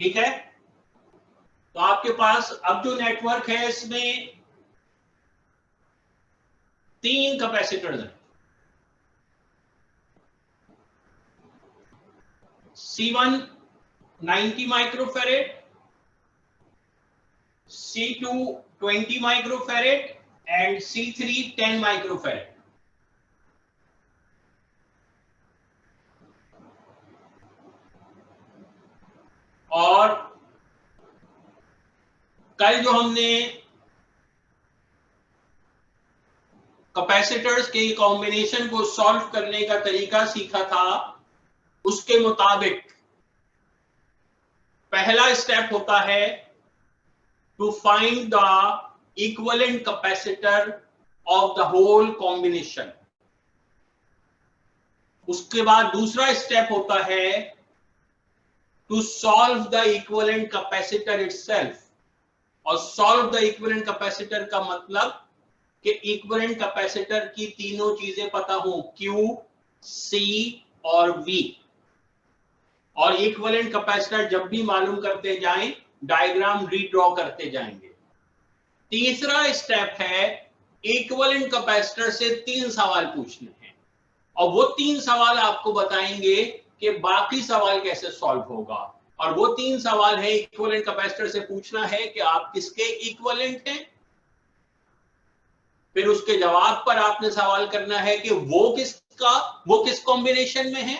ठीक है, तो आपके पास अब जो नेटवर्क है इसमें 3 कैपेसिटर्स हैं, C1 90 microfarad, C2 20 microfarad and C3 10 microfarad. और कल जो हमने कैपेसिटर्स के कॉम्बिनेशन को सॉल्व करने का तरीका सीखा था, उसके मुताबिक पहला स्टेप होता है to find the equivalent capacitor of the whole combination. उसके बाद दूसरा स्टेप होता है to solve the equivalent capacitor itself. और सॉल्व द इक्विवेलेंट कैपेसिटर का मतलब कि इक्विवेलेंट कैपेसिटर की तीनों चीजें पता हो, Q, C और V। और इक्विवेलेंट कैपेसिटर जब भी मालूम करते जाएं, डायग्राम रीड्रॉ करते जाएंगे। तीसरा स्टेप है इक्विवेलेंट कैपेसिटर से 3 सवाल पूछने हैं, और वो 3 सवाल आपको बताएंगे कि बाकी सवाल कैसे सॉल्व होगा। और वो 3 सवाल है, इक्विवेलेंट कैपेसिटर से पूछना है कि आप किसके इक्विवेलेंट हैं, फिर उसके जवाब पर आपने सवाल करना है कि वो किस कॉम्बिनेशन में है,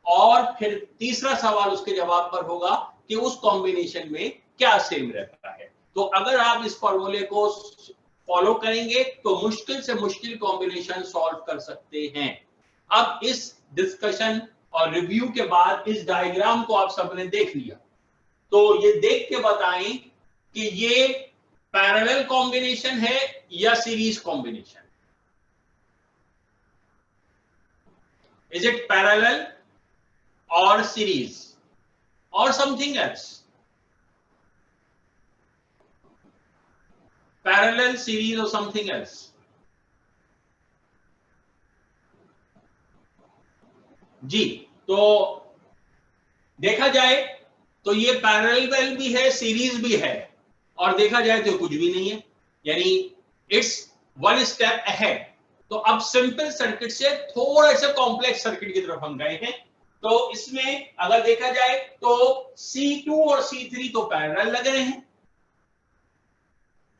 और फिर तीसरा सवाल उसके जवाब पर होगा कि उस कॉम्बिनेशन में क्या सेम रहता है। तो अगर आप इस फॉर्मूले को फॉलो करेंगे तो मुश्किल से मुश्किल कॉम्बिनेशन सॉल्व कर सकते हैं। अब इस डिस्कशन और रिव्यू के बाद इस डायग्राम को आप सबने देख लिया, तो ये देख के बताएं कि ये पैरेलल कॉम्बिनेशन है या series combination. Is it parallel और सीरीज और समथिंग एल्स? पैरेलल, सीरीज और समथिंग एल्स? जी, तो देखा जाए तो ये पैरेलल भी है, सीरीज भी है, और देखा जाए तो कुछ भी नहीं है, यानी इट्स वन स्टेप अहेड। तो अब सिंपल सर्किट से थोड़ा सा कॉम्प्लेक्स सर्किट की तरफ हम गए हैं। तो इसमें अगर देखा जाए तो C2 और C3 तो पैरेलल लग रहे हैं,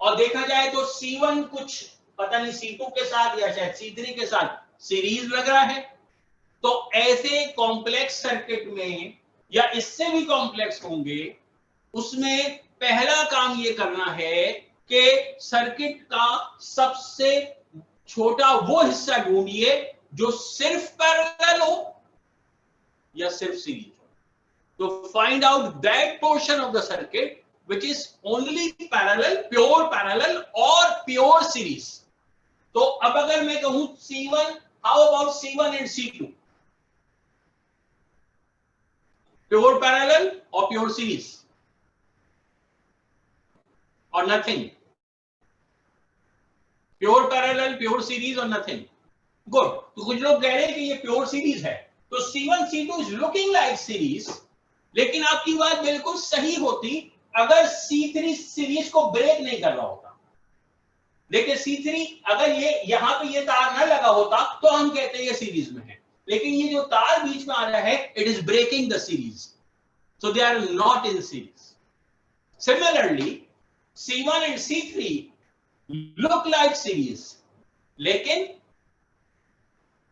और देखा जाए तो C1 कुछ पता नहीं C2 के साथ या शायद C3 के साथ सीरीज लग रहा है। तो ऐसे कॉम्प्लेक्स सर्किट में या इससे भी कॉम्प्लेक्स होंगे, उसमें पहला काम ये करना है कि सर्किट का सबसे छोटा वो हिस्सा ढूंढिए जो सिर्फ पैरेलल हो या सिर्फ सीरीज हो। तो find out that portion of the circuit which is only parallel, pure parallel और pure series। तो अब अगर मैं कहूं C1, how about C1 and C2? Pure parallel or pure series or nothing? Pure parallel, pure series or nothing? Good। तो कुछ लोग कह रहे हैं कि ये pure series है, तो C1 C2 is looking like series, लेकिन आपकी बात बिल्कुल सही होती अगर C3 सीरीज को ब्रेक नहीं कर रहा होता। देखिए C3 अगर ये यहां पे ये तार ना लगा होता तो हम कहते हैं ये सीरीज में है, लेकिन ये जो तार बीच में आ रहा है, it is breaking the series, so they are not in series. Similarly C1 and C3 look like series, लेकिन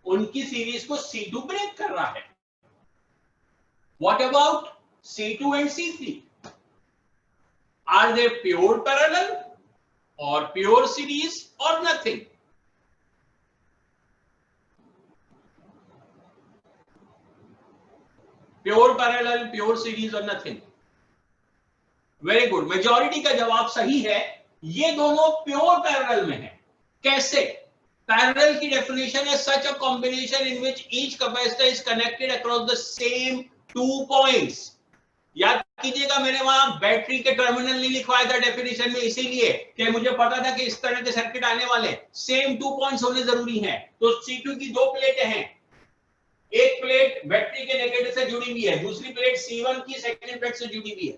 उनकी सीरीज को C2 ब्रेक कर रहा है। What about C2 and C3? Are they pure parallel or pure series or nothing? Pure parallel, pure series or nothing? Very good. Majority का जवाब सही है, ये दोनों pure parallel में है। कैसे? Parallel की definition है such a combination in which each capacitor is connected across the same 2 points। याद कीजिएगा, मैंने वहां बैटरी के टर्मिनल नहीं लिखवाया था डेफिनेशन में, इसीलिए कि मुझे पता था कि इस तरह के सर्किट आने वाले, सेम 2 पॉइंट्स होने जरूरी हैं। तो C2 की 2 प्लेटें हैं, एक प्लेट बैटरी के नेगेटिव से जुड़ी हुई है, दूसरी प्लेट C1 की सेकंड प्लेट से जुड़ी हुई है।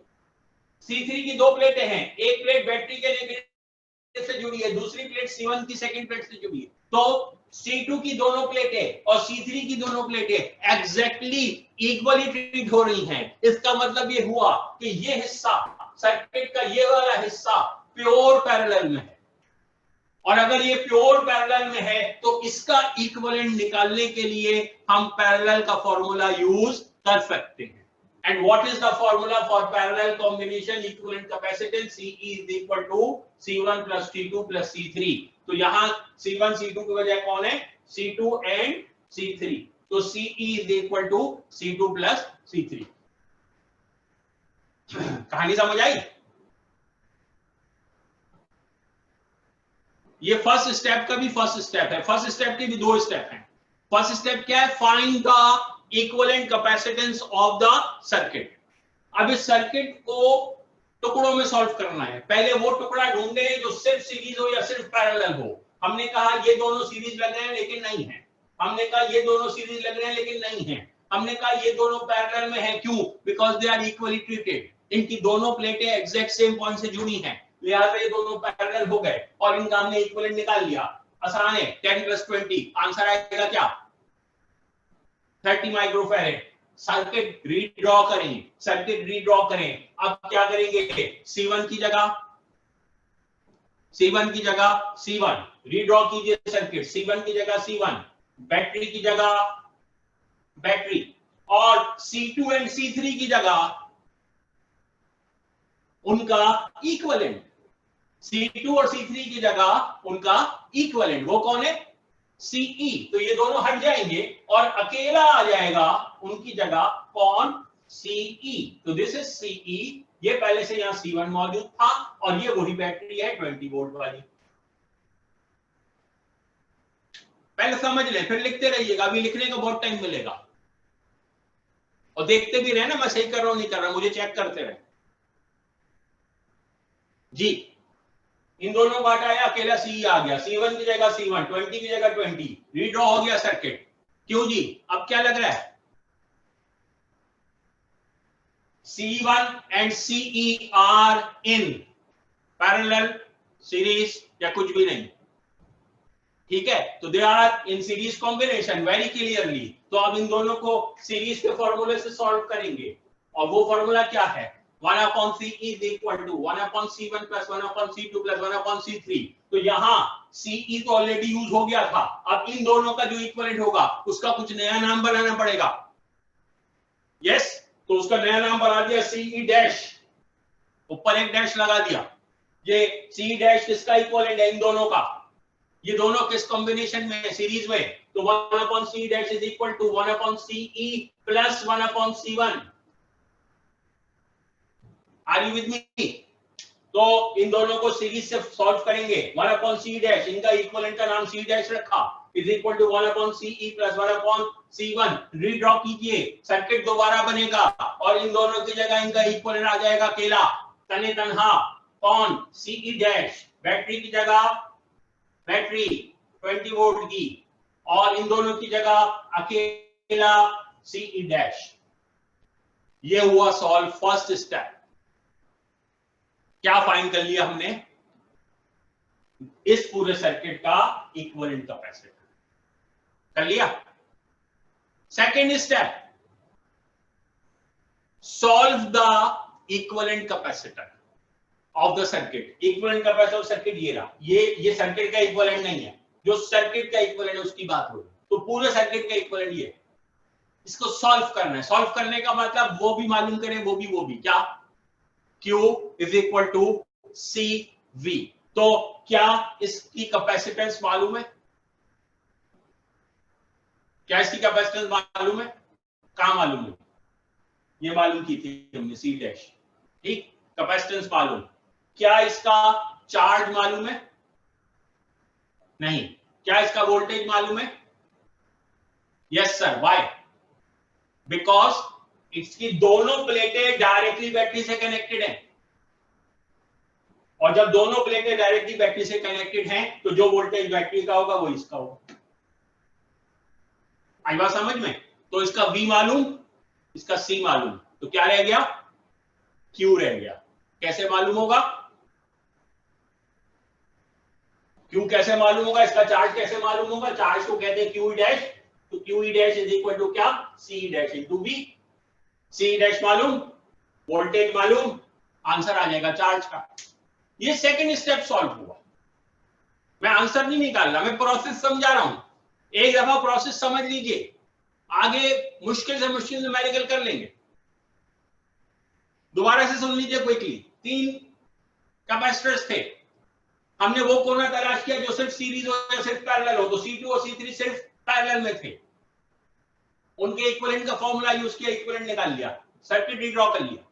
C3 की दो प्लेटें हैं, एक प्लेट बैटरी के नेगेटिव से जुड़ी है, दूसरी प्लेट C1 की सेकंड प्लेट से जुड़ी है। तो C2 की दोनों प्लेटें और C3 की दोनों प्लेटें एग्जैक्टली इक्वली ट्रीट हो रही हैं। इसका मतलब ये हुआ कि ये हिस्सा सर्किट का ये वाला हिस्सा प्योर पैरेलल में है, और अगर ये प्योर पैरेलल में है तो इसका इक्विवेलेंट निकालने के लिए हम पैरेलल का फॉर्मूला यूज कर सकते हैं। And what is the formula for parallel combination equivalent capacitance? CE is equal to C1 plus C2 plus C3. तो यहाँ C1 C2 की वजह कौन है? C2 and C3. तो CE is equal to C2 plus C3. कहानी समझ आई? ये फर्स्ट स्टेप का भी फर्स्ट स्टेप है, फर्स्ट स्टेप के भी दो स्टेप हैं। फर्स्ट स्टेप क्या है? Find the equivalent capacitance of the circuit. अब इस सर्किट को टुकड़ों में सॉल्व करना है। पहले वो टुकड़ा ढूंढे जो सिर्फ सीरीज हो या सिर्फ पैरेलल हो। हमने कहा ये दोनों सीरीज लग रहे हैं लेकिन नहीं है, हमने कहा ये दोनों सीरीज लग रहे हैं लेकिन नहीं है, हमने कहा ये दोनों पैरेलल में है। क्यों? Because they are equally treated. इनकी दोनों प्लेटें एग्जैक्ट सेम पॉइंट से जुड़ी हैं, लिहाजा ये दोनों पैरेलल हो गए और इनका हमने इक्विवेलेंट निकाल लिया। आसान है, 10 + 20 आंसर आएगा क्या? 30 माइक्रोफैरेड। सर्किट रीड्रॉ करें, सर्किट रीड्रॉ करें। अब क्या करेंगे? C1 की जगह C1 रीड्रॉ कीजिए सर्किट। C1 की जगह C1, बैटरी की जगह बैटरी, और C2 एंड C3 की जगह उनका इक्विवेलेंट। C2 और C3 की जगह उनका इक्विवेलेंट वो कौन है? CE। तो ये दोनों हट जाएंगे और अकेला आ जाएगा उनकी जगह कौन? CE। तो दिस इज CE। ये पहले से यहां C1 मौजूद था और ये वही बैटरी है 20 वोल्ट वाली। पहले समझ लें, फिर लिखते रहिएगा, अभी लिखने का बहुत टाइम मिलेगा। और देखते भी रहे ना मैं सही कर रहा हूं नहीं कर रहा, मुझे चेक करते रहे जी। इन दोनों का हटाया, अकेला CE आ गया। C1 की जगह C1, 20 की जगह 20, रीड्रॉ हो गया सर्किट। क्यों जी? अब क्या लग रहा है? C1 and CE are in parallel, series या कुछ भी नहीं, ठीक है? तो they are in series combination very clearly. तो अब इन दोनों को सीरीज के फॉर्मूले से सॉल्व करेंगे, और वो फॉर्मूला क्या है? 1/CE is equal to 1/C1 plus 1/C2 plus 1/C3। तो यहां CE तो ऑलरेडी यूज हो गया था, अब इन दोनों का जो इक्विवेलेंट होगा उसका कुछ नया नाम बनाना पड़ेगा। यस, तो उसका नया नाम बना दिया CE डैश, ऊपर एक डैश लगा दिया। ये CE डैश किसका इक्विवेलेंट है? इन दोनों का। ये दोनों किस कॉम्बिनेशन में है? सीरीज में। तो 1/CE dash is equal to 1/CE plus 1/C1। Are you with me? तो इन दोनों को सीरीज से सॉल्व करेंगे। 1/CE डैश, इनका इक्विवेलेंट का नाम C डैश रखा, is equal to 1/CE plus 1/C1। Redraw कीजिए, सर्किट दोबारा बनेगा और इन दोनों की जगह इनका इक्विवेलेंट आ जाएगा अकेला, तने तनहा। कौन? CE dash. बैटरी की जगह बैटरी 20 वोल्ट की, और इन दोनों की जगह अकेला CE डैश। ये हुआ सॉल्व फर्स्ट स्टेप। क्या फाइंड कर लिया हमने? इस पूरे सर्किट का इक्विवेलेंट कैपेसिटर कर लिया। Second step, solve the equivalent capacitor of the circuit. Equivalent capacitor of circuit ये रहा। ये सर्किट का इक्विवेलेंट नहीं है, जो सर्किट का इक्विवेलेंट है उसकी बात हो रही। तो पूरे सर्किट का इक्विवेलेंट ये, इसको सॉल्व करना है। सॉल्व करने का मतलब वो भी मालूम करें, वो भी क्या? Q is equal to CV। तो क्या इसकी कैपेसिटेंस मालूम है? क्या इसकी कैपेसिटेंस मालूम है? कहां मालूम है? ये मालूम की थी हमने, C डैश। ठीक, कैपेसिटेंस मालूम। क्या इसका चार्ज मालूम है? नहीं। क्या इसका वोल्टेज मालूम है? Yes sir. व्हाई? बिकॉज इसकी दोनों प्लेटें डायरेक्टली बैटरी से कनेक्टेड हैं, और जब दोनों प्लेटें डायरेक्टली बैटरी से कनेक्टेड हैं तो जो वोल्टेज बैटरी का होगा वो इसका होगा। आई बात समझ में? तो इसका V मालूम, इसका C मालूम, तो क्या रह गया? Q रह गया। कैसे मालूम होगा? Q कैसे मालूम होगा? इसका चार्ज कैसे मालूम होगा? चार्ज को कहते हैं QE डैश, तो QE dash is equal to क्या? CE dash into V। CE dash मालूम, वोल्टेज मालूम, आंसर आ जाएगा चार्ज का। ये सेकंड स्टेप सॉल्व हुआ। मैं आंसर नहीं निकाल रहा, मैं प्रोसेस समझा रहा हूं। एक दफा प्रोसेस समझ लीजिए, आगे मुश्किल से मुश्किल न्यूमेरिकल कर लेंगे। दोबारा से सुन लीजिए क्विकली। 3 कैपेसिटर्स थे, हमने वो कोना तलाश किया जो सिर्फ सीरीज हो या सिर्फ पैरेलल हो, तो C2 और C3 सिर्फ पैरेलल में थे। उनके इक्विवेलेंट का फॉर्मूला यूज किया, इक्विवेलेंट निकाल लिया, सर्किट ड्रॉ कर लिया,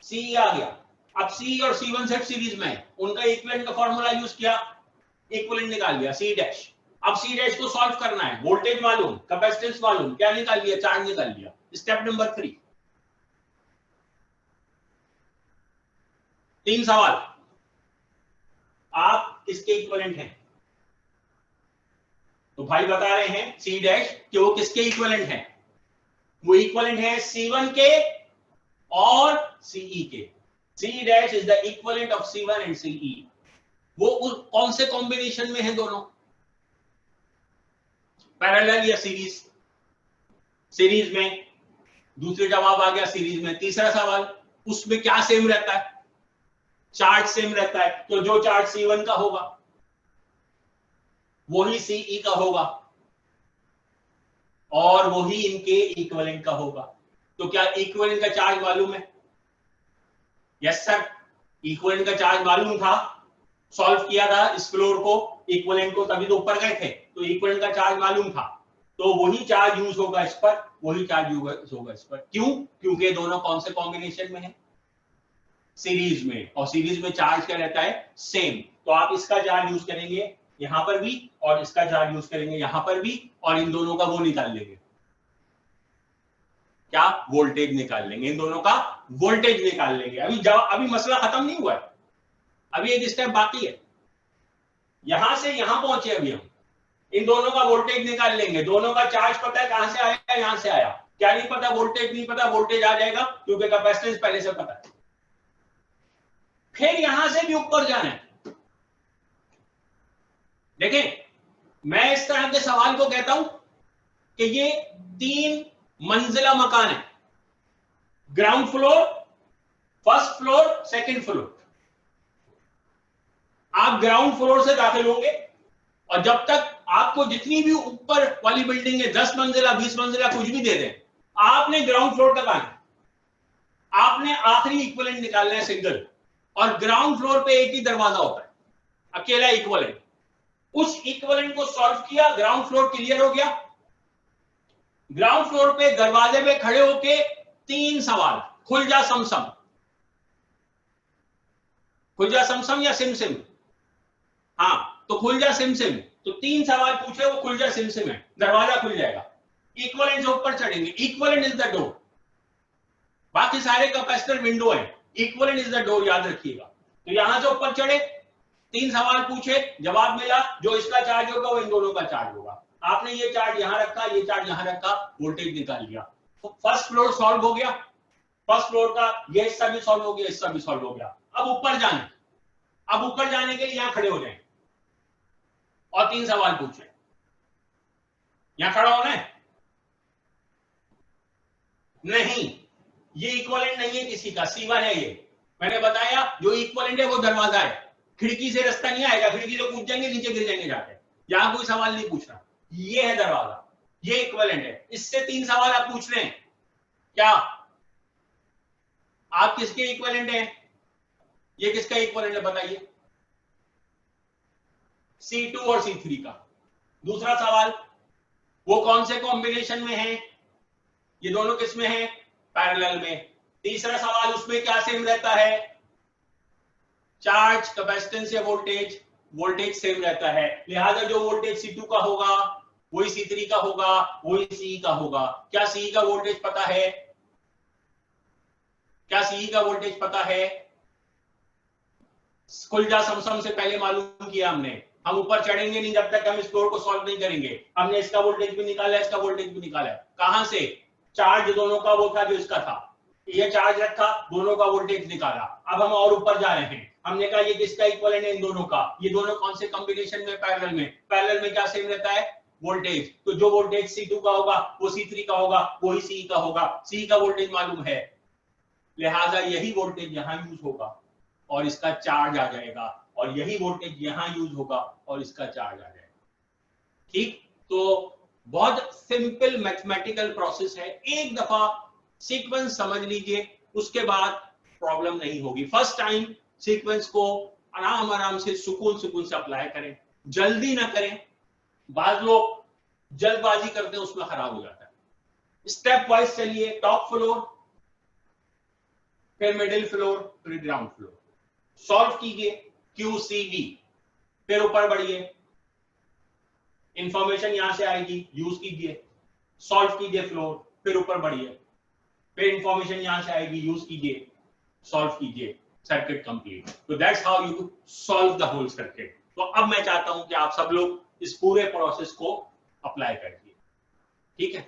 CE आ गया। अब C और C1 सिर्फ सीरीज में है, उनका इक्विवेलेंट का फॉर्मूला यूज किया, इक्विवेलेंट निकाल लिया, C डैश। अब C डैश को सॉल्व करना है, वोल्टेज मालूम, कैपेसिटेंस मालूम, क्या निकाल लिया? चार्ज निकाल लिया। Step number 3। 3 सवाल, आप किसके इक्विवेलेंट हैं? तो भाई बता रहे हैं C डैश कि वो किसके इक्विवेलेंट हैं? वो इक्विवेलेंट है C1 के और CE के। C dash is the equivalent of C1 and CE। वो कौन से कॉम्बिनेशन में है दोनों? पैरेलल या सीरीज? सीरीज में। दूसरे जवाब आ गया सीरीज में। तीसरा सवाल, उसमें क्या सेम रहता है? चार्ज सेम रहता है, तो जो चार्ज C1 का होगा वही CE का होगा और वही इनके इक्विवेलेंट का होगा। तो क्या इक्विवेलेंट का चार्ज मालूम है? यस सर, इक्विवेलेंट का चार्ज मालूम था, सॉल्व किया था इस फ्लोर को, इक्विवेलेंट को, तभी तो ऊपर गए थे। तो इक्विवेलेंट का चार्ज मालूम था, तो वही चार्ज यूज होगा इस पर, वही चार्ज यूज होगा इस पर। क्यों? क्योंकि दोनों कौन से कॉम्बिनेशन में है? सीरीज में। और सीरीज में चार्ज क्या रहता है? सेम। तो आप इसका चार्ज यूज करेंगे यहां पर भी और इसका चार्ज यूज करेंगे यहां पर भी, और इन दोनों का वो निकाल लेंगे, क्या? वोल्टेज निकाल लेंगे। इन दोनों का वोल्टेज निकाल लेंगे। अभी मसला खत्म नहीं हुआ है, अभी एक स्टेप बाकी है। यहां से यहां पहुंचे अभी हम, इन दोनों का वोल्टेज निकाल लेंगे। दोनों का चार्ज पता है कहां से आया? यहां से आया। क्या नहीं पता? वोल्टेज नहीं पता, वोल्टेज आ जाएगा क्योंकि कैपेसिटेंस पहले से पता है। फिर यहां से भी ऊपर जाना है। देखें, मैं इस तरह के सवाल को कहता हूं कि ये 3 मंजिला मकान है, ground floor, first floor, second floor. आप ग्राउंड फ्लोर से दाखिल होंगे और जब तक आपको जितनी भी ऊपर वाली बिल्डिंग है, 10 मंजिला, 20 मंजिला, कुछ भी दे दें, आपने ग्राउंड फ्लोर तक आना है। आपने आखिरी इक्विवेलेंट निकालना है, सिंगल। और ग्राउंड फ्लोर पे एक ही दरवाजा होता है, अकेला इक्विवेलेंट। उस इक्विवेलेंट को सॉल्व किया, ग्राउंड फ्लोर क्लियर हो गया। ग्राउंड फ्लोर पे दरवाजे पे खड़े होके 3 सवाल, खुल जा समसम। खुल जा समसम या सिमसिम? हाँ, तो खुल जा सिमसिम। तो 3 सवाल पूछे, वो खुल जा सिमसिम है, दरवाजा खुल जाएगा। इक्विवेलेंट से ऊपर चढ़ेंगे, इक्विवेलेंट इज द डोर। बाकी सारे कैपेसिटर विंडो है, इक्विवेलेंट इज द डोर, याद रखिएगा। तो यहां से ऊपर चढ़े, 3 सवाल पूछे, जवाब मिला, जो इसका चार्ज होगा वो इन दोनों का चार्ज होगा। आपने ये चार्ज यहां रखा, ये चार्ज यहां रखा, वोल्टेज निकाल लिया। तो फर्स्ट फ्लोर सॉल्व हो गया, फर्स्ट फ्लोर का ये हिस्सा भी सॉल्व हो गया, हिस्सा भी सॉल्व हो गया। अब ऊपर जाना, अब ऊपर जाने के लिए यहां खड़े हो जाए और 3 सवाल पूछे। यहां खड़ा होना है? नहीं, ये इक्विवेलेंट नहीं है किसी का, C1 है ये। मैंने बताया जो इक्विवेलेंट है वो दरवाजा है, खिड़की से रास्ता नहीं आएगा, खिड़की से कूद जाएंगे, नीचे गिर जाएंगे जाके। यहां कोई सवाल नहीं पूछना, ये है दरवाजा, ये इक्विवेलेंट है। इससे 3 सवाल आप पूछ रहे हैं, क्या आप किसके इक्विवेलेंट हैं? ये किसका इक्विवेलेंट है बताइए? C2 और C3 का। दूसरा सवाल, वो कौन से कॉम्बिनेशन में है? ये दोनों किस में है? पैरेलल में। तीसरा सवाल, उसमें क्या सेम रहता है? चार्ज, कैपेसिटेंस या वोल्टेज? वोल्टेज सेम रहता है, लिहाजा जो वोल्टेज C2 का होगा वही C3 का होगा, वही CE का होगा। क्या CE का वोल्टेज पता है? क्या CE का वोल्टेज पता है? खुल जा समसम से पहले मालूम किया हमने। हम ऊपर चढ़ेंगे नहीं जब तक हम इस फ्लोर को सॉल्व नहीं करेंगे। हमने इसका वोल्टेज भी निकाला, इसका वोल्टेज भी निकाला है। कहां से? चार्ज दोनों का वो था जो इसका था, ये चार्ज रखा, दोनों का वोल्टेज निकाला। अब हम और ऊपर जा रहे हैं। हमने कहा ये किसका इक्विवेलेंट है? इन दोनों का। ये दोनों कौन से कॉम्बिनेशन में? पैरेलल में। पैरेलल में क्या सेम रहता है? वोल्टेज। तो जो वोल्टेज C2 का होगा वो C3 का होगा, वही C का होगा। C का वोल्टेज मालूम है, लिहाजा यही वोल्टेज यहां यूज होगा और इसका चार्ज आ जाएगा, और यही वोल्टेज यहां यूज होगा और इसका चार्ज आ जाएगा। ठीक, तो बहुत सिंपल मैथमेटिकल प्रोसेस है। एक दफा सीक्वेंस समझ लीजिए, उसके बाद प्रॉब्लम नहीं होगी। फर्स्ट टाइम सीक्वेंस को आराम आराम से सुकून सुकून से अप्लाई करें, जल्दी ना करें। बाद लोग जल्दबाजी करते हैं, उसमें खराब हो जाता है। स्टेप वाइज चलिए। टॉप फ्लोर, फिर मिडिल फ्लोर, फिर ग्राउंड फ्लोर। सॉल्व कीजिए QCV, फिर ऊपर बढ़िए, इंफॉर्मेशन यहां से आएगी, यूज कीजिए। सॉल्व कीजिए फ्लोर, फिर ऊपर बढ़िए, फिर इंफॉर्मेशन यहां से आएगी, यूज कीजिए, सॉल्व कीजिए, सर्किट कंप्लीट। तो that's how you solve the whole circuit. तो अब मैं चाहता हूं कि आप सब लोग इस पूरे प्रोसेस को अप्लाई करिए। ठीक है?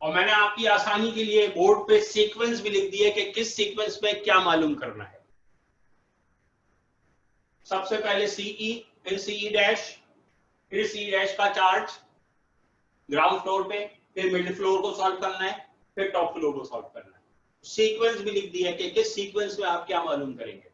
और मैंने आपकी आसानी के लिए बोर्ड पे सीक्वेंस भी लिख दिया कि किस सीक्वेंस में क्या मालूम करना है। सबसे पहले CE, फिर CE डैश, फिर CE डैश का चार्ज ग्राउंड फ्लोर पे, फिर मिडिल फ्लोर को सॉल्व करना है, फिर टॉप फ्लोर को सॉल्व करना है। सीक्वेंस भी लिख दिया कि किस सीक्वेंस में आप क्या मालूम करेंगे।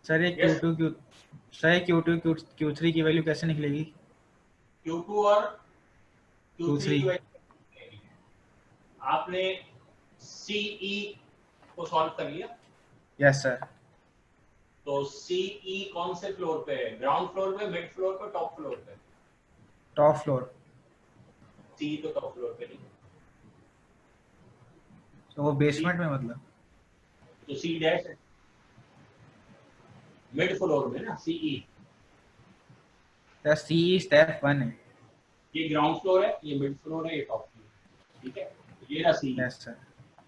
सर ये Yes. Q3 की वैल्यू कैसे निकलेगी? Q2 और Q3 Q3 की वैल्यू आपने CE को सॉल्व कर लिया। Yes sir. तो CE कौन से फ्लोर पे है? ग्राउंड फ्लोर पे, मिड फ्लोर पे, टॉप फ्लोर पे? Top floor. CE तो टॉप फ्लोर पे नहीं, तो वो बेसमेंट में मतलब? तो C डैश है मिड फ्लोर में ना CE। सर सी स्टेप 1 है। ये ग्राउंड फ्लोर है, ये मिड फ्लोर है, ये टॉप फ्लोर है, ठीक है। तो ये रहा CE। Yes sir.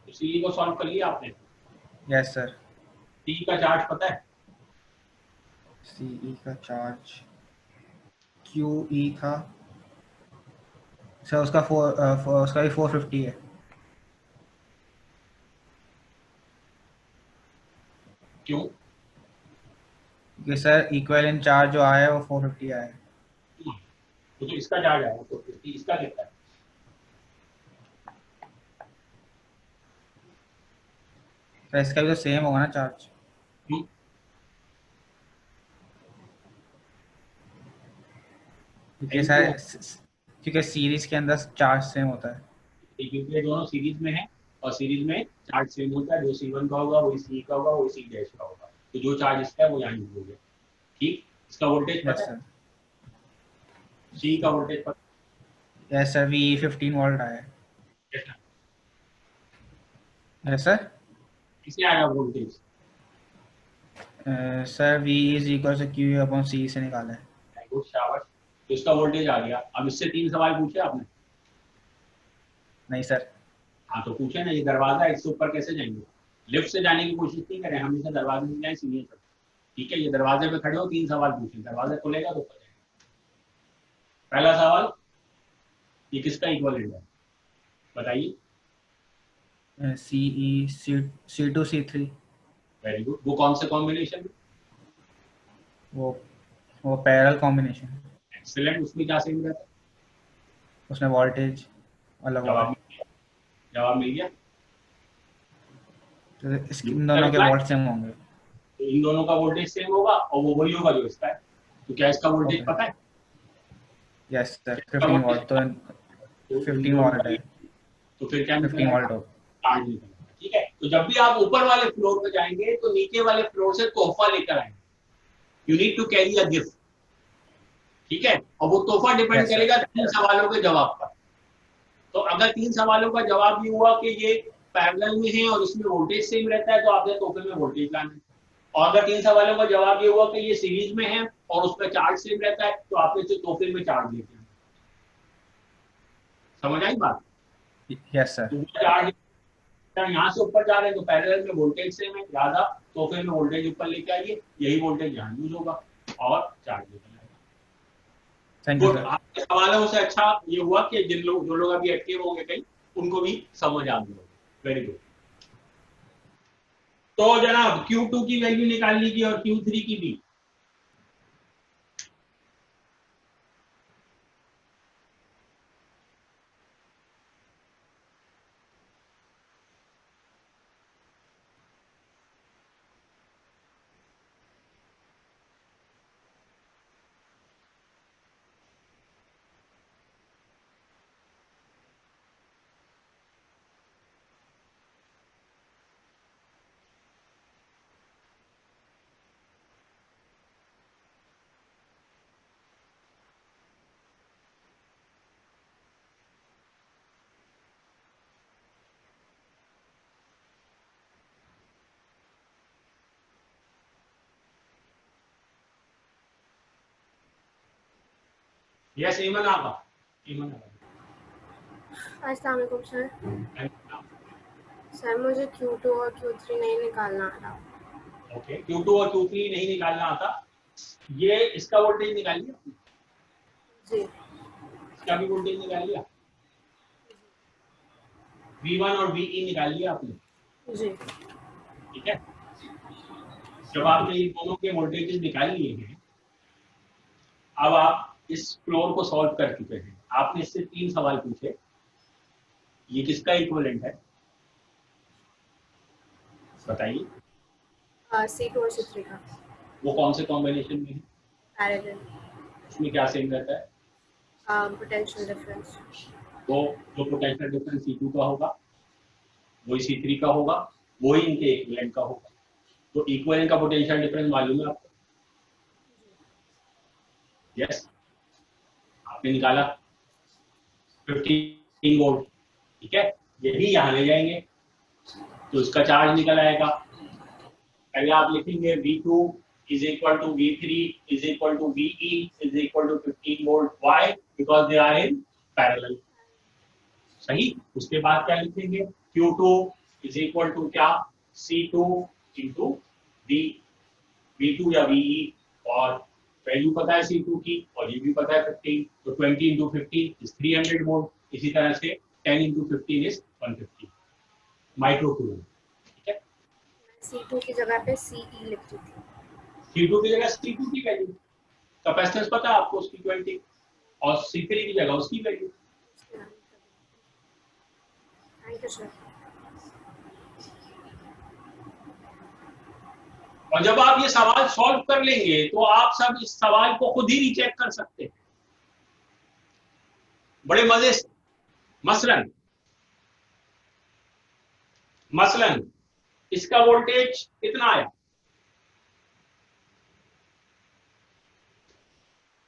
तो CE को सॉल्व कर लिया आपने। Yes sir. CE का चार्ज पता है? सीई का चार्ज क्यूई का सर उसका उसका भी 450 है। क्यों? क्योंकि सर इक्विवेलेंट चार्ज जो आया है वो 450 आया है। तो इसका चार्ज आया, तो इसका कितना है? सर इसका भी तो सेम होगा ना चार्ज? क्यों? क्योंकि सेम क्यों? सर क्योंकि सीरीज के अंदर चार्ज सेम होता है। क्योंकि ये दोनों सीरीज में है और सीरीज में चार्ज सेम होता है। जो C1 का होगा वही C का होगा, वही C डैश का होगा। तो जो चार्ज इसका है वो यहाँ यूज हो गया, ठीक। इसका वोल्टेज यस पता है? सर। C का वोल्टेज पता यस सर वी 15 वोल्ट आया है। है? Yes sir. किसे आया voltage? Sir V is equal to Q upon C से निकाला है। गुड, शाबाश। तो इसका वोल्टेज आ गया। अब इससे 3 सवाल पूछे आपने? नहीं सर। हाँ तो पूछे ना, ये दरवाजा है, इससे ऊपर कैसे जाएंगे? लिफ्ट से जाने की कोशिश नहीं करें, हमेशा दरवाजे से जाए, सीढ़ियों से। ठीक है, ये दरवाजे पे खड़े हो, 3 सवाल पूछे, दरवाजा खुलेगा तो ऊपर जाएंगे। पहला सवाल, ये किसका इक्विवेलेंट है बताइए? C E C2C3। Very good. वो कौन से कॉम्बिनेशन में? वो वो पैरेलल कॉम्बिनेशन। एक्सीलेंट। उसमें क्या सेम रहता है? उसमें वोल्टेज अलग होगा। जवाब मिल गया, जवाब मिल गया। तो इन दोनों के वोल्ट सेम होंगे। तो इन दोनों का वोल्टेज सेम होगा और वो वही होगा जो इसका है। तो क्या इसका वोल्टेज ओके। पता है? यस सर क्या इसका 15 वोल्टेज वोल्ट तो पता है? तो इन 15 दोनों वोल्ट का, है। तो फिर क्या निकल 15 आएगा? वोल्ट हो। चार्ज निकल आएगा, ठीक है। तो जब भी आप ऊपर वाले फ्लोर पे जाएंगे तो नीचे वाले फ्लोर से तोहफा लेकर आएंगे। You need to carry a gift, ठीक है। और वो तोहफा डिपेंड यस सर। करेगा 3 सवालों के जवाब पर। तो अगर 3 सवालों का जवाब ये हुआ कि ये पैरेलल में है और इसमें वोल्टेज सेम रहता है, तो आपने तोहफे में वोल्टेज लाना है। और अगर 3 सवालों का जवाब ये हुआ कि ये सीरीज में है और उसमें चार्ज सेम रहता है, तो आपने जो तोहफे में चार्ज लेके आना। समझ आई बात? Yes sir. तो चार्ज यहाँ से ऊपर जा रहे हैं तो पैरेलल में वोल्टेज सेम है, ज्यादा तोहफे में वोल्टेज ऊपर लेके आइए, यही वोल्टेज यहाँ यूज होगा और चार्ज निकल आएगा। Thank you good. सर। आपके सवालों से अच्छा ये हुआ कि जो लोग अभी अटके होंगे कहीं, उनको भी समझ आ गई होगी। Very good. तो जनाब Q2 की वैल्यू निकाल लीजिए और Q3 की भी। यस ईमन आगा, ईमन आगा। अस्सलाम वालेकुम सर। सर मुझे Q2 और Q3 नहीं निकालना आ रहा। ओके, Q2 और Q3 नहीं निकालना आता। ये इसका वोल्टेज निकाल लिया आपने? जी इसका भी वोल्टेज निकाल लिया? V1 और VE निकाल लिया आपने? जी। ठीक है। जब आपने इन दोनों के वोल्टेजेस निकाल लिए हैं, अब आप इस फ्लोर को सॉल्व कर चुके हैं। आपने इससे 3 सवाल पूछे, ये किसका इक्विवेलेंट है बताइए? C2 और C3 का। वो कौन से कॉम्बिनेशन में है? पैरेलल। उसमें क्या सेम रहता है? Potential difference. तो जो पोटेंशियल डिफरेंस C2 का होगा वही C3 का होगा, वही इनके इक्विवेलेंट का होगा। तो इक्विवेलेंट का पोटेंशियल डिफरेंस मालूम है आपको? यस, आपने निकाला 15 वोल्ट, ठीक है, यही यहाँ ले जाएंगे तो इसका चार्ज निकल आएगा। पहले आप लिखेंगे V2 is equal to V3 is equal to VE is equal to 15 volt. Why? Because they are in parallel. सही। उसके बाद क्या लिखेंगे? Q2 is equal to क्या? C2 into V2 या VE, और वैल्यू पता है C2 की और ये भी पता है 15, तो 20 into 15 is 300 volt. इसी तरह से 10 into 15 is 150 माइक्रोकूलम। ठीक है, C2 की जगह पे CE लिख दी थी। C2 की जगह C2 की वैल्यू, कैपेसिटेंस पता है आपको उसकी 20, और C3 की जगह उसकी वैल्यू। Thank you sir. और जब आप ये सवाल सॉल्व कर लेंगे तो आप सब इस सवाल को खुद ही रीचेक कर सकते हैं बड़े मजे से। मसलन इसका वोल्टेज कितना आया?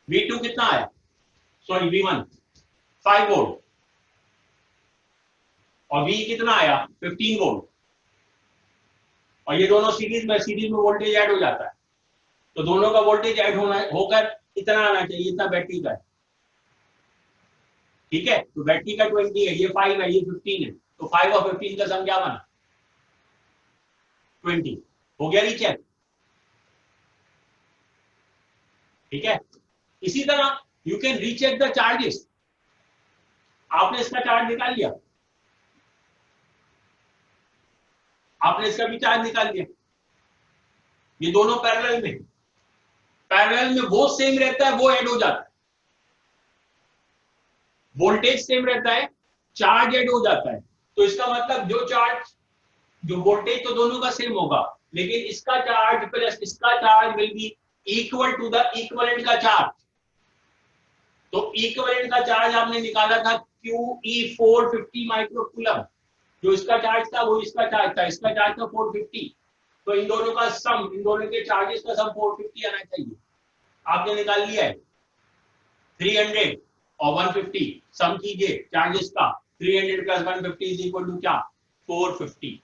V2 कितना आया? सॉरी V1 5 वोल्ट, और V कितना आया? 15 वोल्ट, और ये दोनों सीरीज में वोल्टेज ऐड हो जाता है, तो दोनों का वोल्टेज ऐड होकर इतना आना चाहिए, इतना बैटरी का है। ठीक है, तो बैटरी का 20 है, ये 5 है, ये 15 है, तो 5 और 15 का सम क्या बना? 20। हो गया रीचेक? ठीक है, इसी तरह you can recheck the charges. आपने इसका चार्ज निकाल लिया, आपने इसका भी चार्ज निकाल लिया, ये दोनों पैरेलल में वो सेम रहता है, वो ऐड हो जाता है, वोल्टेज सेम रहता है, चार्ज ऐड हो जाता है। तो इसका मतलब जो वोल्टेज तो दोनों का सेम होगा, लेकिन इसका चार्ज प्लस इसका charge will be equal to the equivalent का चार्ज। तो इक्विवेलेंट का चार्ज आपने निकाला था QE 450 माइक्रोकूलम, जो इसका चार्ज था वो इसका चार्ज था, इसका चार्ज था 450, तो इन दोनों का सम, इन दोनों के चार्जेस का सम 450 आना चाहिए। आपने निकाल लिया है 300 और 150, सम कीजिए चार्जेस का, 300 प्लस 150 इज इक्वल टू क्या? 450।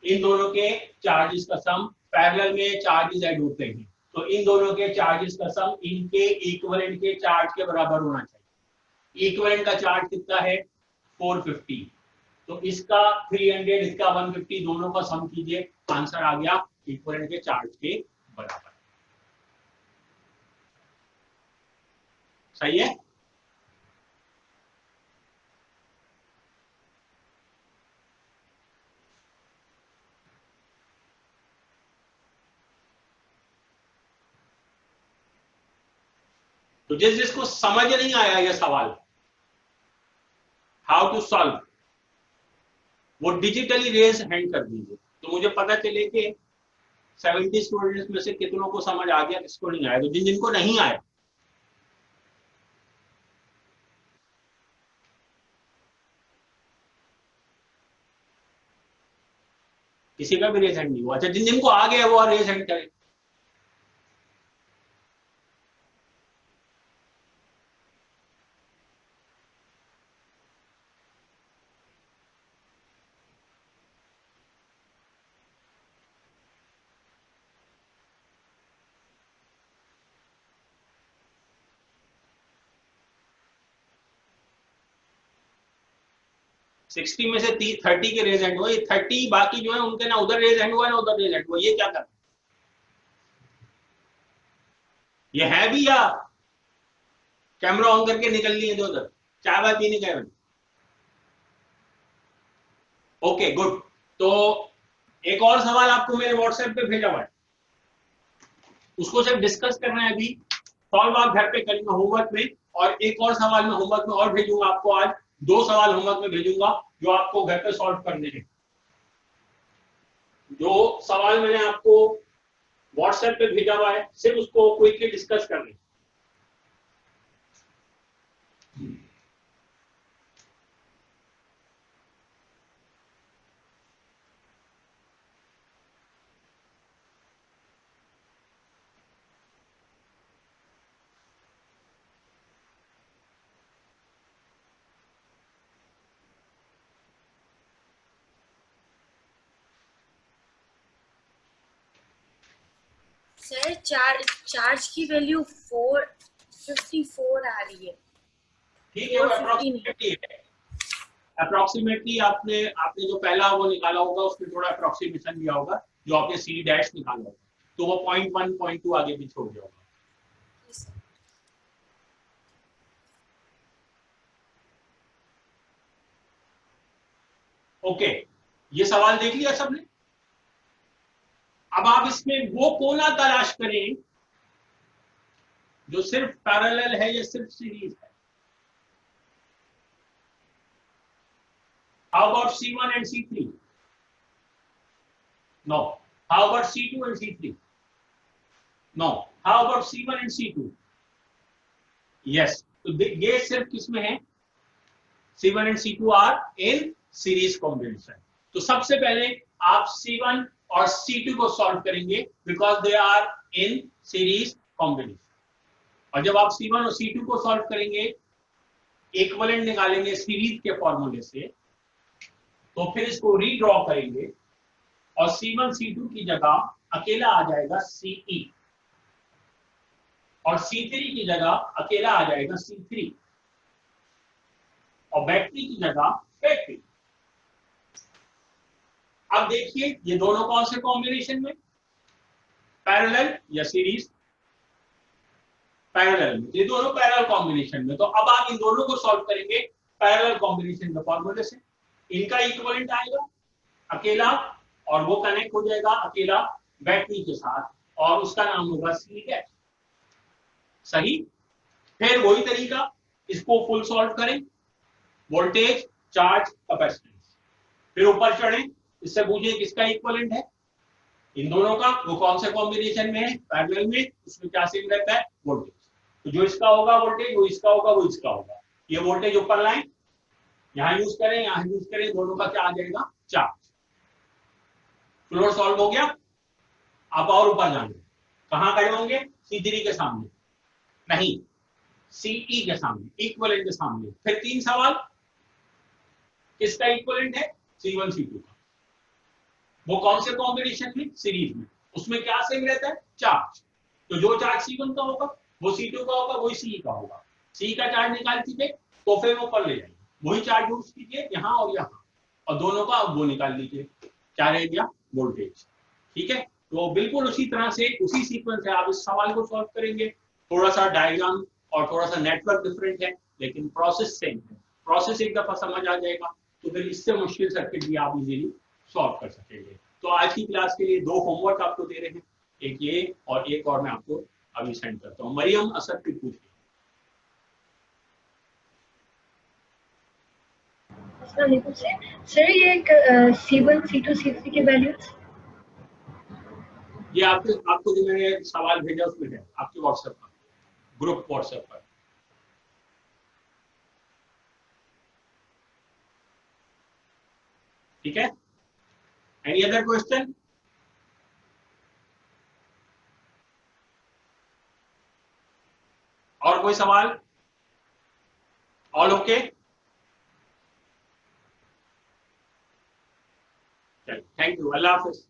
इन दोनों के चार्जेस का सम, पैरेलल में चार्जेस ऐड होते हैं, तो इन दोनों के चार्जेस का सम इनके इक्विवेलेंट के चार्ज के बराबर होना चाहिए। इक्विवेलेंट का चार्ज कितना है? 450, तो इसका 300, इसका 150, दोनों का सम कीजिए, आंसर आ गया इक्विवेलेंट के चार्ज के बराबर। सही है? तो जिसको समझ नहीं आया यह सवाल हाउ टू सॉल्व, वो डिजिटली रेज हैंड कर दीजिए, तो मुझे पता चले कि 70 स्टूडेंट्स में से कितनों को समझ आ गया, किसको नहीं आया। तो जिनको नहीं आया, किसी का भी रेज हैंड नहीं हुआ। अच्छा, जिनको आ गया वो रेज हैंड करें। सिक्सटी में से 30 के रेज हैंड हुए, 30 बाकी जो है उनके ना उधर रेज हैंड हुआ ना उधर रेज हैंड हुआ, ये क्या कर, ये है भी या कैमरा ऑन करके निकल लिए इधर उधर, चाय बात पीने गए? Okay good. तो एक और सवाल आपको मेरे व्हाट्सएप पे भेजा हुआ है, उसको सिर्फ डिस्कस करना है, अभी सॉल्व आप घर पे करेंगे होमवर्क में, और एक और सवाल मैं होमवर्क में और भेजूंगा आपको, आज 2 सवाल होमवर्क में भेजूंगा जो आपको घर पे सॉल्व करने हैं। जो सवाल मैंने आपको व्हाट्सएप पे भेजा हुआ है, सिर्फ उसको क्विकली डिस्कस कर लें। सर चार्ज की वैल्यू 454 आ रही है। ठीक है, वो अप्रोक्सीमेटली है। अप्रोक्सीमेटली आपने जो पहला वो निकाला होगा उसमें थोड़ा अप्रोक्सीमेशन दिया होगा, जो आपने सी डैश निकाला होगा, तो वो 0.1 0.2 आगे पीछे हो गया होगा। ओके, ये सवाल देख लिया सबने। अब आप इसमें वो कोना तलाश करें जो सिर्फ पैरेलल है या सिर्फ सीरीज है। How about C1 and C3? No. How about C2 and C3? No. How about C1 and C2? Yes. तो ये सिर्फ किसमें है? C1 and C2 are in series combination. तो सबसे पहले आप C1 और C2 को सॉल्व करेंगे because they are in series combination. और जब आप C1 और C2 को सॉल्व करेंगे, इक्विवेलेंट निकालेंगे सीरीज के फॉर्मूले से, तो फिर इसको रीड्रॉ करेंगे और C1 C2 की जगह अकेला आ जाएगा CE और C3 की जगह अकेला आ जाएगा C3 और बैटरी की जगह बैटरी। अब देखिए ये दोनों कौन से कॉम्बिनेशन में, पैरेलल या सीरीज? पैरेलल में, ये दोनों पैरेलल कॉम्बिनेशन में। तो अब आप इन दोनों को सॉल्व करेंगे पैरेलल कॉम्बिनेशन के फॉर्मूले से। इनका इक्विवेलेंट आएगा अकेला और वो कनेक्ट हो जाएगा अकेला बैटरी के साथ और उसका नाम होगा सी डैश। सही। फिर वही तरीका, इसको फुल सॉल्व करें, वोल्टेज, चार्ज, कैपेसिटेंस, फिर ऊपर चढ़ें, इससे पूछिए किसका इक्विवेलेंट है, इन दोनों का, वो कौन से कॉम्बिनेशन में है, पैरेलल में, उसमें क्या सेम रहता है, वोल्टेज। तो जो इसका होगा वोल्टेज, वो इसका होगा, वो इसका होगा। ये वोल्टेज ऊपर लाएं, यहां यूज करें, यहां यूज करें, दोनों का क्या आ जाएगा, चार्ज। फ्लोर सॉल्व हो गया। आप और ऊपर जाएंगे, कहां खड़े होंगे, C3 के सामने नहीं, CE के सामने, इक्विवेलेंट के सामने। फिर तीन सवाल, किसका इक्विवेलेंट है, C1 C2 का। वो कौन से कॉम्बिनेशन में, सीरीज में, उसमें क्या सेम रहता है, चार्ज। तो जो चार्ज C1 का होगा वो C2 का होगा, वही CE का होगा। C का चार्ज निकाल दीजिए तो फिर वो ऊपर ले जाएंगे, वही चार्ज यूज कीजिए यहाँ और यहाँ, और दोनों का वो निकाल लीजिए, क्या रह गया, वोल्टेज। ठीक है, तो बिल्कुल उसी तरह से, उसी सीक्वेंस से आप इस सवाल को सॉल्व करेंगे। थोड़ा सा डायग्राम और थोड़ा सा नेटवर्क डिफरेंट है, लेकिन प्रोसेस सेम है। प्रोसेस एक दफा समझ आ जाएगा तो फिर इससे मुश्किल सर्किट भी आप इजीली सॉल्व कर सकेंगे। तो आज की क्लास के लिए दो होमवर्क आपको दे रहे हैं, एक ये और एक और मैं आपको अभी सेंड करता हूँ। मरियम असद की पूछिए। सर ये C1 C2 C3 के वैल्यूज, ये आपको जो मैंने सवाल भेजा उसमें है, आपके व्हाट्सएप पर, ग्रुप व्हाट्सएप पर। ठीक है, एनी अदर क्वेश्चन? और कोई सवाल? All okay? Thank you, Allah Hafiz.